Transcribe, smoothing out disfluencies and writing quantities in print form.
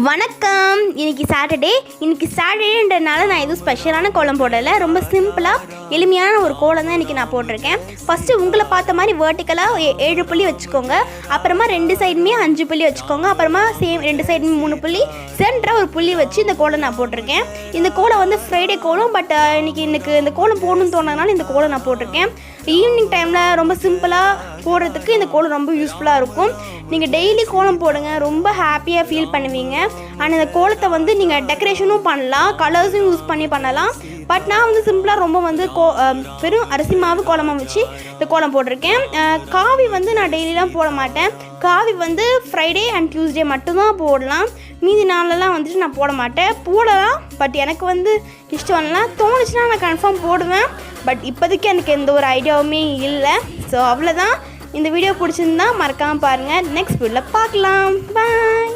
வணக்கம். இன்னைக்கு சாட்டர்டேன்றனால நான் எதுவும் ஸ்பெஷலான கோலம் போடலை. ரொம்ப சிம்பிளாக எளிமையான ஒரு கோலம் தான் இன்றைக்கி நான் போட்டிருக்கேன். ஃபஸ்ட்டு உங்களை பார்த்த மாதிரி வேர்ட்டிக்கலாக 7 புள்ளி வச்சுக்கோங்க. அப்புறமா 2 சைடுமே 5 புள்ளி வச்சுக்கோங்க. அப்புறமா சேம் 2 சைடுமே 3 புள்ளி, சென்டராக ஒரு புள்ளி வச்சு இந்த கோலம் நான் போட்டிருக்கேன். இந்த கோலம் வந்து ஃப்ரைடே கோலம். பட் எனக்கு இந்த கோலம் போடணும்னு தோணுனால இந்த கோலம் நான் போட்டிருக்கேன். ஈவினிங் டைமில் ரொம்ப சிம்பிளாக போடுறதுக்கு இந்த கோலம் ரொம்ப யூஸ்ஃபுல்லாக இருக்கும். நீங்கள் டெய்லி கோலம் போடுங்க, ரொம்ப ஹாப்பியாக ஃபீல் பண்ணுவீங்க. அண்ட் இந்த கோலத்தை வந்து நீங்கள் டெக்கரேஷனும் பண்ணலாம், கலர்ஸும் யூஸ் பண்ணலாம். பட் நான் வந்து சிம்பிளாக ரொம்ப வந்து வெறும் அரிசி மாவு கோலமாக வச்சு இந்த கோலம் போட்டிருக்கேன். காவி வந்து நான் டெய்லிலாம் போட மாட்டேன். காவி வந்து ஃப்ரைடே அண்ட் டியூஸ்டே மட்டும்தான் போடலாம். மீதி நாளெல்லாம் வந்துட்டு நான் போட மாட்டேன். போடலாம், பட் எனக்கு வந்து இஷ்டம் இல்லைனா தோணுச்சுன்னா நான் கன்ஃபார்ம் போடுவேன். பட் இப்போதைக்கு எனக்கு எந்த ஒரு ஐடியாவுமே இல்லை. ஸோ அவ்வளோதான். இந்த வீடியோ பிடிச்சிருந்தா மறக்காமல் பாருங்கள். நெக்ஸ்ட் வீடியோவில் பார்க்கலாம். பாய்.